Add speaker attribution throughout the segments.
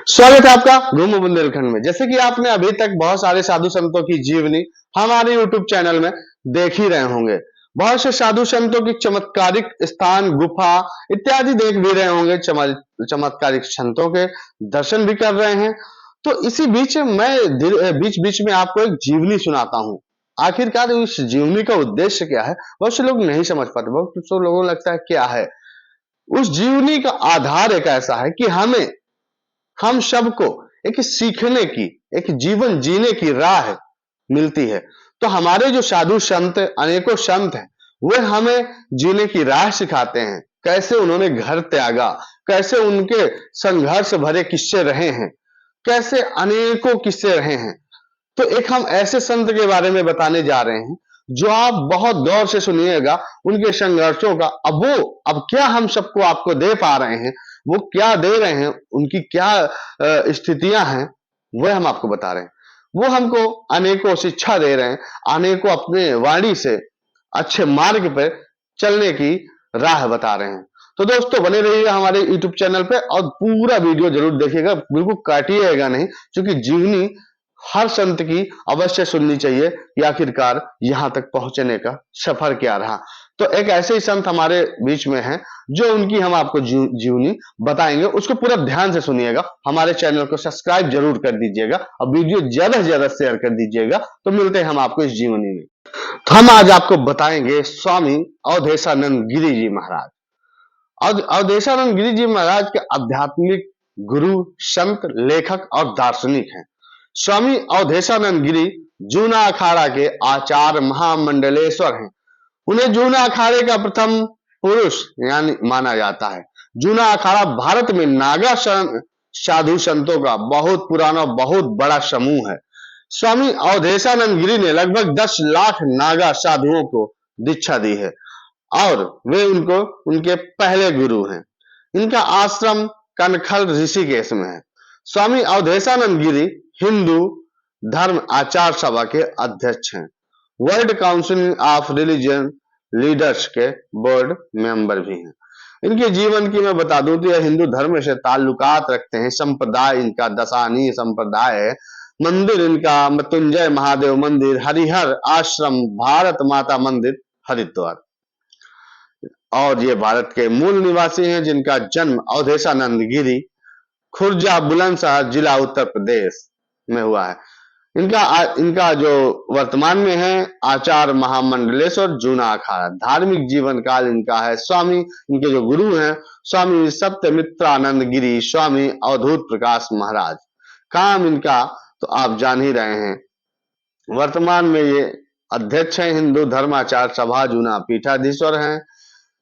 Speaker 1: स्वागत है आपका घूमो बुंदेलखंड में। जैसे कि आपने अभी तक बहुत सारे साधु संतों की जीवनी हमारे YouTube चैनल में देख ही रहे होंगे। बहुत से साधु संतों की चमत्कारिक स्थान, गुफा इत्यादि देख भी रहे होंगे। चमत्कारिक संतों के दर्शन भी कर रहे हैं। तो इसी बीच मैं बीच बीच में आपको एक जीवनी सुनाता हूँ। आखिरकार उस जीवनी का उद्देश्य क्या है, बहुत से लोग नहीं समझ पाते। बहुत से लोगों को लगता है क्या है। उस जीवनी का आधार एक ऐसा है कि हम सबको एक सीखने की, एक जीवन जीने की राह मिलती है। तो हमारे जो साधु संत, अनेकों संत हैं, वे हमें जीने की राह सिखाते हैं। कैसे उन्होंने घर त्यागा, कैसे उनके संघर्ष भरे किस्से रहे हैं, कैसे अनेकों किस्से रहे हैं। तो एक हम ऐसे संत के बारे में बताने जा रहे हैं जो आप बहुत गौर से सुनिएगा उनके संघर्षों का। अब क्या हम सबको आपको दे पा रहे हैं, वो क्या दे रहे हैं, उनकी क्या स्थितियां हैं, वह हम आपको बता रहे हैं। वो हमको अनेकों शिक्षा दे रहे हैं, अनेकों अपने वाणी से अच्छे मार्ग पर चलने की राह बता रहे हैं। तो दोस्तों बने रहिएगा हमारे YouTube चैनल पे और पूरा वीडियो जरूर देखिएगा, बिल्कुल काटिएगा नहीं, क्योंकि जीवनी हर संत की अवश्य सुननी चाहिए कि आखिरकार यहां तक पहुंचने का सफर क्या रहा। तो एक ऐसे ही संत हमारे बीच में हैं जो उनकी हम आपको जीवनी बताएंगे, उसको पूरा ध्यान से सुनिएगा। हमारे चैनल को सब्सक्राइब जरूर कर दीजिएगा और वीडियो ज्यादा से ज्यादा शेयर कर दीजिएगा। तो मिलते हैं हम आपको इस जीवनी में। तो हम आज आपको बताएंगे स्वामी अवधेशानंद गिरी जी महाराज। अवधेशानंद गिरी जी महाराज के आध्यात्मिक गुरु, संत, लेखक और दार्शनिक हैं। स्वामी अवधेशानंद गिरी जूना अखाड़ा के आचार्य महामंडलेश्वर हैं। उन्हें जूना अखाड़े का प्रथम पुरुष यानी माना जाता है। जूना अखाड़ा भारत में नागा साधु संतों का बहुत पुराना, बहुत बड़ा समूह है। स्वामी अवधेशानंद गिरी ने लगभग 10 लाख नागा साधुओं को दीक्षा दी है और वे उनके पहले गुरु हैं। इनका आश्रम कनखल ऋषिकेश में है। स्वामी अवधेशानंद गिरी हिंदू धर्म आचार सभा के अध्यक्ष हैं। World council of religion leaders के बोर्ड मेंबर भी हैं। इनके जीवन की मैं बता दूं तो यह हिंदू धर्म से ताल्लुकात रखते हैं। संप्रदाय इनका दशानी संप्रदाय है। मंदिर इनका मृत्युंजय महादेव मंदिर, हरिहर आश्रम, भारत माता मंदिर, हरिद्वार। और ये भारत के मूल निवासी हैं जिनका जन्म अवधेशानंद गिरी खुर्जा बुलंदशहर जिला उत्तर प्रदेश में हुआ है। इनका जो वर्तमान में है आचार्य महामंडलेश्वर जूना अखाड़ा। धार्मिक जीवन काल इनका है। स्वामी इनके जो गुरु हैं स्वामी सत्यमित्रानंद गिरी, स्वामी अवधूत प्रकाश महाराज। काम इनका तो आप जान ही रहे हैं। वर्तमान में ये अध्यक्ष हैं हिंदू धर्म आचार सभा जूना, पीठाधीश्वर हैं।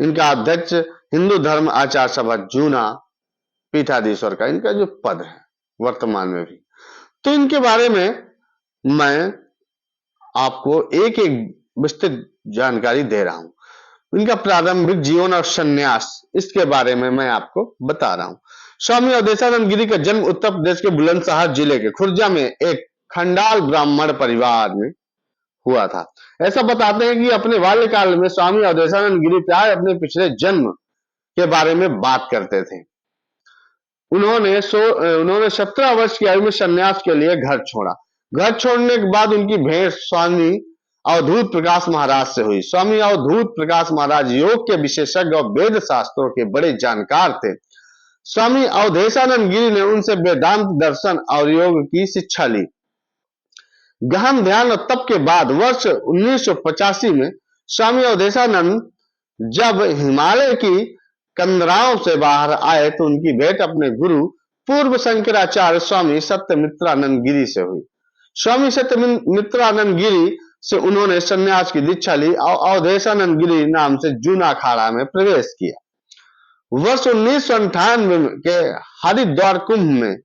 Speaker 1: इनका अध्यक्ष हिंदू धर्म आचार सभा जूना, पीठाधीश्वर का इनका जो पद है वर्तमान में भी। तो इनके बारे में मैं आपको एक एक विस्तृत जानकारी दे रहा हूं। इनका प्रारंभिक जीवन और संन्यास, इसके बारे में मैं आपको बता रहा हूं। स्वामी अवधेशानंद गिरी का जन्म उत्तर प्रदेश के बुलंदशहर जिले के खुर्जा में एक खंडाल ब्राह्मण परिवार में हुआ था। ऐसा बताते हैं कि अपने बाल्यकाल में स्वामी अवधेशानंद गिरी प्राय अपने पिछले जन्म के बारे में बात करते थे। उन्होंने 17 वर्ष की आयु में संन्यास के लिए घर छोड़ा। घर छोड़ने के बाद उनकी भेंट स्वामी अवधूत प्रकाश महाराज से हुई। स्वामी अवधूत प्रकाश महाराज योग के विशेषज्ञ और वेद शास्त्रों के बड़े जानकार थे। स्वामी अवधेशानंद गिरी ने उनसे वेदांत दर्शन और योग की शिक्षा ली। गहन ध्यान और तप के बाद वर्ष 1985 में स्वामी अवधेशानंद जब हिमालय की कंदराओं से बाहर आए तो उनकी भेंट अपने गुरु पूर्व शंकराचार्य स्वामी सत्यमित्रानंद गिरी से हुई। स्वामी सत्यमित्रानंद गिरी से उन्होंने संन्यास की दीक्षा ली और अवधेशानंद गिरी नाम से जूना अखाड़ा में प्रवेश किया। वर्ष 1998 के हरिद्वार कुंभ में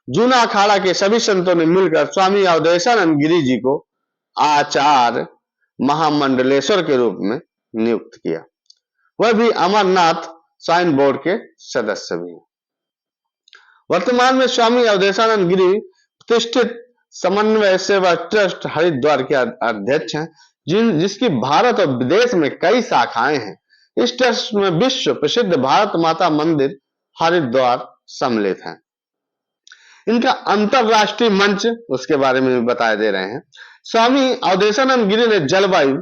Speaker 1: जूना अखाड़ा के सभी संतों ने मिलकर स्वामी अवधेशानंद गिरी जी को आचार्य महामंडलेश्वर के रूप में नियुक्त किया। वह भी अमरनाथ साइन बोर्ड के सदस्य भी हैं। वर्तमान में स्वामी अवधेशानंद गिरी प्रतिष्ठित समन्वय सेवा ट्रस्ट हरिद्वार के अध्यक्ष हैं, जिसकी भारत और विदेश में कई शाखाएं हैं। इस ट्रस्ट में विश्व प्रसिद्ध भारत माता मंदिर हरिद्वार सम्मिलित है। इनका अंतरराष्ट्रीय मंच, उसके बारे में भी बता दे रहे हैं। स्वामी अवधेशानंद गिरी ने जलवायु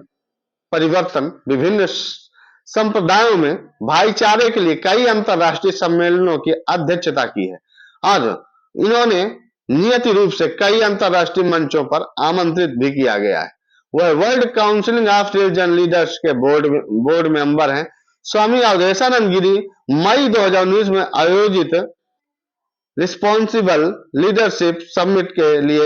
Speaker 1: परिवर्तन, विभिन्न संप्रदायों में भाईचारे के लिए कई अंतरराष्ट्रीय सम्मेलनों की अध्यक्षता की है और इन्होंने नियत रूप से कई अंतरराष्ट्रीय मंचों पर आमंत्रित भी किया गया है। वह world council of religion leaders के बोर्ड मेंबर हैं। स्वामी अवधेशानंद गिरी मई 2019 में आयोजित रिस्पॉन्सिबल लीडरशिप समिट के लिए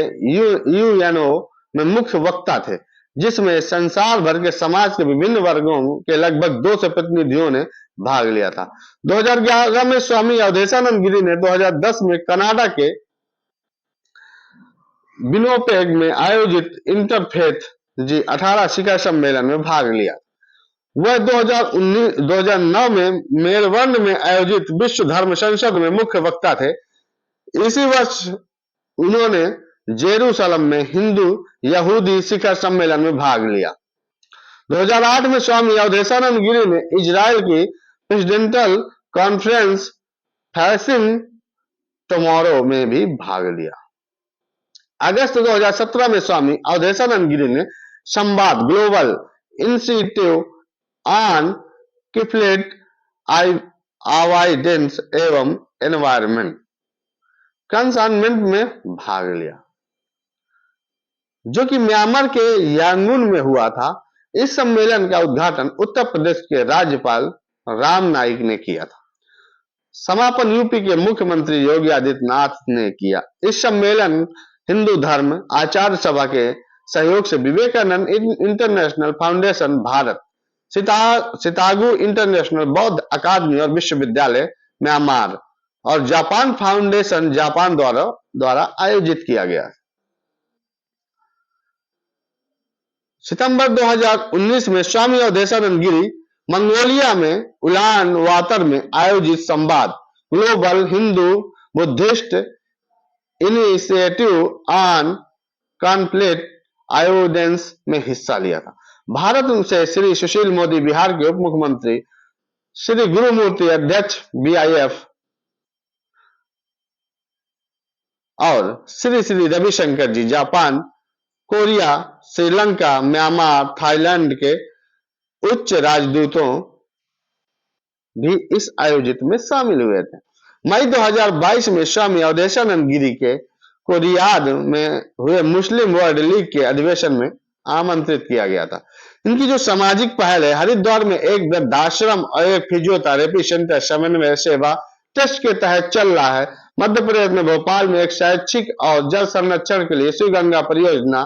Speaker 1: यूएनओ में मुख्य वक्ता थे, जिसमें संसार भर के समाज के विभिन्न वर्गों के लगभग 200 प्रतिनिधियों ने भाग लिया था। 2011 में स्वामी अवधेशानंद गिरी ने 2010 में कनाडा के विनोपेग में आयोजित इंटरफेथ G18 शिखर सम्मेलन में भाग लिया। वह 2009 में मेलबर्न में आयोजित विश्व धर्म संसद में मुख्य वक्ता थे। इसी वर्ष उन्होंने जेरूसलम में हिंदू यहूदी शिखर सम्मेलन में भाग लिया। 2008 में स्वामी अवधेशानंद गिरी ने इजराइल की प्रेसिडेंशियल कॉन्फ्रेंस फेसिंग टुमारो में भी भाग लिया। अगस्त 2017 में स्वामी अवधेशानंद गिरी ने संवाद ग्लोबल इंस्टीट्यूट ऑन क्लिमेट अवॉइडेंस एवं एनवायरमेंट कंसर्नमेंट में भाग लिया, जो कि म्यांमार के यांगून में हुआ था। इस सम्मेलन का उद्घाटन उत्तर प्रदेश के राज्यपाल राम नाईक ने किया था। समापन यूपी के मुख्यमंत्री योगी आदित्यनाथ ने किया। इस सम्मेलन हिंदू धर्म आचार्य सभा के सहयोग से Vivekananda international foundation Bharat, Sitagu international बौद्ध अकादमी और विश्वविद्यालय म्यांमार और जापान फाउंडेशन जापान द्वारा आयोजित किया गया। सितंबर 2019 में स्वामी अवधेशानंद गिरी मंगोलिया में उलान बातर में आयोजित संवाद global Hindu Buddhist initiative on conflict avoidance में हिस्सा लिया था। भारत से श्री सुशील मोदी, बिहार के उप मुख्यमंत्री श्री गुरुमूर्ति, अध्यक्ष BIF और Shri Ravishankar ji, Japan, Korea, Sri Lanka, Myanmar, Thailand के उच्च राजदूतों भी इस आयोजित में शामिल हुए थे। मई 2022 में स्वामी अवधेशानंद गिरी के को रियाद में हुए मुस्लिम वर्ल्ड लीग के अधिवेशन में आमंत्रित किया गया था। इनकी जो सामाजिक पहल है, हरिद्वार में एक वृद्धाश्रम और एक फिजियोथेरेपी सेंटर समन्वय सेवा ट्रस्ट के तहत चल रहा है। मध्य प्रदेश में भोपाल में एक शैक्षिक और जल संरक्षण के लिए श्री गंगा परियोजना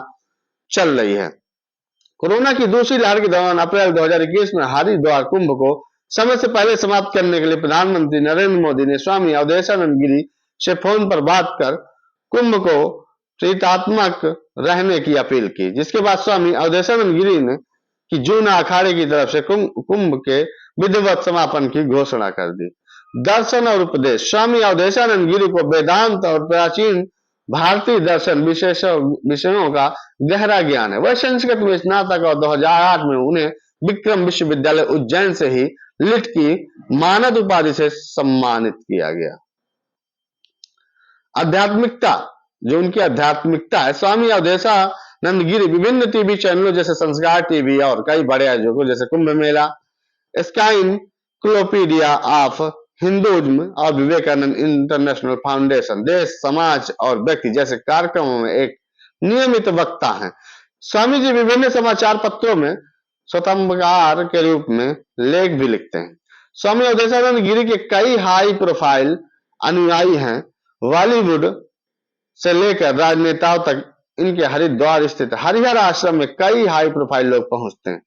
Speaker 1: चल रही है। कोरोना की दूसरी लहर के दौरान अप्रैल 2021 में हरिद्वार कुंभ को समय से पहले समाप्त करने के लिए प्रधानमंत्री नरेंद्र मोदी ने स्वामी अवधेशानंद गिरी से फोन पर बात कर कुंभ को प्रीतात्मक रहने की अपील की, जिसके बाद स्वामी अवधेशानंद गिरी ने कि जून अखाड़े की तरफ से कुंभ के विधिवत समापन की घोषणा कर दी। दर्शन और उपदेश। स्वामी अवधेशानंद गिरी को वेदांत और प्राचीन भारतीय दर्शन विषयों का गहरा ज्ञान है। वह संस्कृत में स्नातक और 2008 में उन्हें विक्रम विश्वविद्यालय उज्जैन से ही लिट की मानद उपाधि से सम्मानित किया गया। आध्यात्मिकता, जो उनकी आध्यात्मिकता है। स्वामी अवधेशानंद गिरी विभिन्न टीवी चैनलों जैसे संस्कार टीवी और कई बड़े आयोजकों जैसे Kumbh Mela, encyclopedia of Hinduism और विवेकानंद इंटरनेशनल फाउंडेशन, देश, समाज और व्यक्ति जैसे कार्यक्रमों में एक नियमित वक्ता हैं। स्वामी जी विभिन्न समाचार पत्रों में स्वतंत्रकार के रूप में लेख भी लिखते हैं। स्वामी अवधेशानंद गिरी के कई हाई प्रोफाइल अनुयायी हैं। बॉलीवुड से लेकर राजनेताओं तक इनके हरिद्वार स्थित हरिहर आश्रम में कई हाई प्रोफाइल लोग पहुंचते हैं।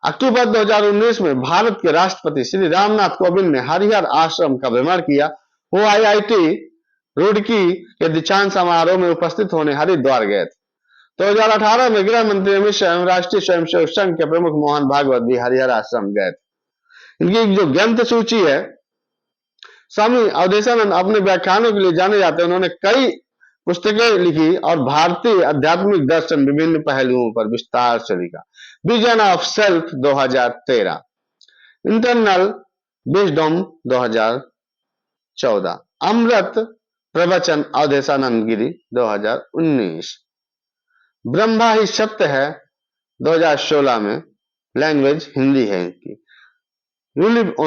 Speaker 1: अक्टूबर 2019 में भारत के राष्ट्रपति श्री रामनाथ कोविंद ने हरिहर आश्रम का भ्रमण किया। वो IIT रुड़की के दीक्षांत समारोह में उपस्थित होने हरिद्वार गए थे। 2018 में गृह मंत्री अमित शाह एवं राष्ट्रीय स्वयंसेवक संघ के प्रमुख मोहन भागवत भी हरिहर आश्रम गए थे। इनकी जो ग्रंथ सूची है, स्वामी अवधेशानंद अपने व्याख्यानों के लिए जाने जाते हैं। उन्होंने कई पुस्तकें लिखी और भारतीय आध्यात्मिक दर्शन विभिन्न पहलुओं पर विस्तार से लिखा। Vision of self 2013, internal wisdom 2014, अमृत प्रवचन अवधेशानंद गिरी 2019। ब्रह्मा ही सत्य है 2016 में, लैंग्वेज हिंदी है इनकी। यू लिव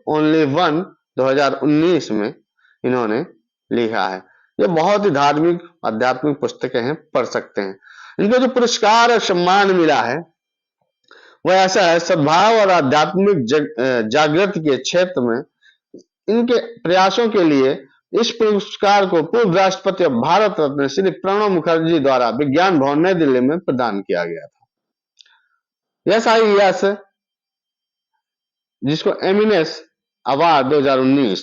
Speaker 1: ओनली वन 2019 में इन्होंने लिखा है। ये बहुत ही धार्मिक आध्यात्मिक पुस्तकें हैं, पढ़ सकते हैं। इनको जो पुरस्कार और सम्मान मिला है वह ऐसा है, सद्भाव और आध्यात्मिक जागृति के क्षेत्र में इनके प्रयासों के लिए इस पुरस्कार को पूर्व राष्ट्रपति और भारत रत्न श्री प्रणब मुखर्जी द्वारा विज्ञान भवन नई दिल्ली में प्रदान किया गया था। यस जिसको एमिनेस अवार्ड 2019,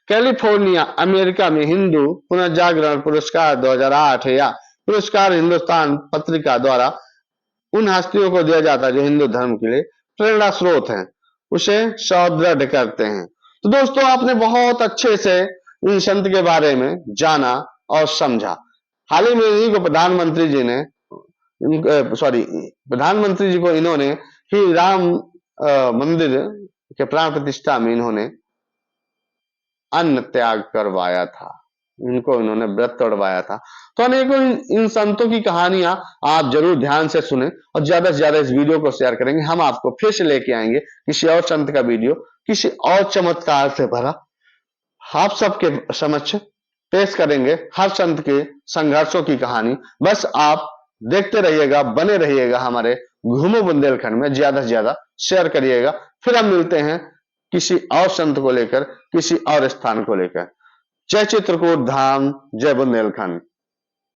Speaker 1: कैलिफोर्निया अमेरिका में हिंदू पुनर्जागरण पुरस्कार 2008 या पुरस्कार हिंदुस्तान पत्रिका द्वारा उन हस्तियों को दिया जाता है जो हिंदू धर्म के लिए प्रेरणा स्रोत हैं, उसे सुदृढ़ करते हैं। तो दोस्तों, आपने बहुत अच्छे से इन संत के बारे में जाना और समझा। हाल ही में इन्हीं को प्रधानमंत्री जी को इन्होंने ही राम मंदिर के प्राण प्रतिष्ठा में इन्होंने अन्न त्याग करवाया था, इनको इन्होंने व्रत तोड़वाया था। तो अनेकों इन संतों की कहानियां आप जरूर ध्यान से सुने और ज्यादा से ज्यादा इस वीडियो को शेयर करेंगे। हम आपको फिर से लेके आएंगे किसी और संत का वीडियो, किसी और चमत्कार से भरा, आप सबके समक्ष पेश करेंगे हर संत के संघर्षों की कहानी। बस आप देखते रहिएगा, बने रहिएगा हमारे घूमो बुंदेलखंड में, ज्यादा से ज्यादा शेयर करिएगा। फिर हम मिलते हैं किसी और संत को लेकर, किसी और स्थान को लेकर। जय चित्रकूट धाम, जय बुंदेलखंड।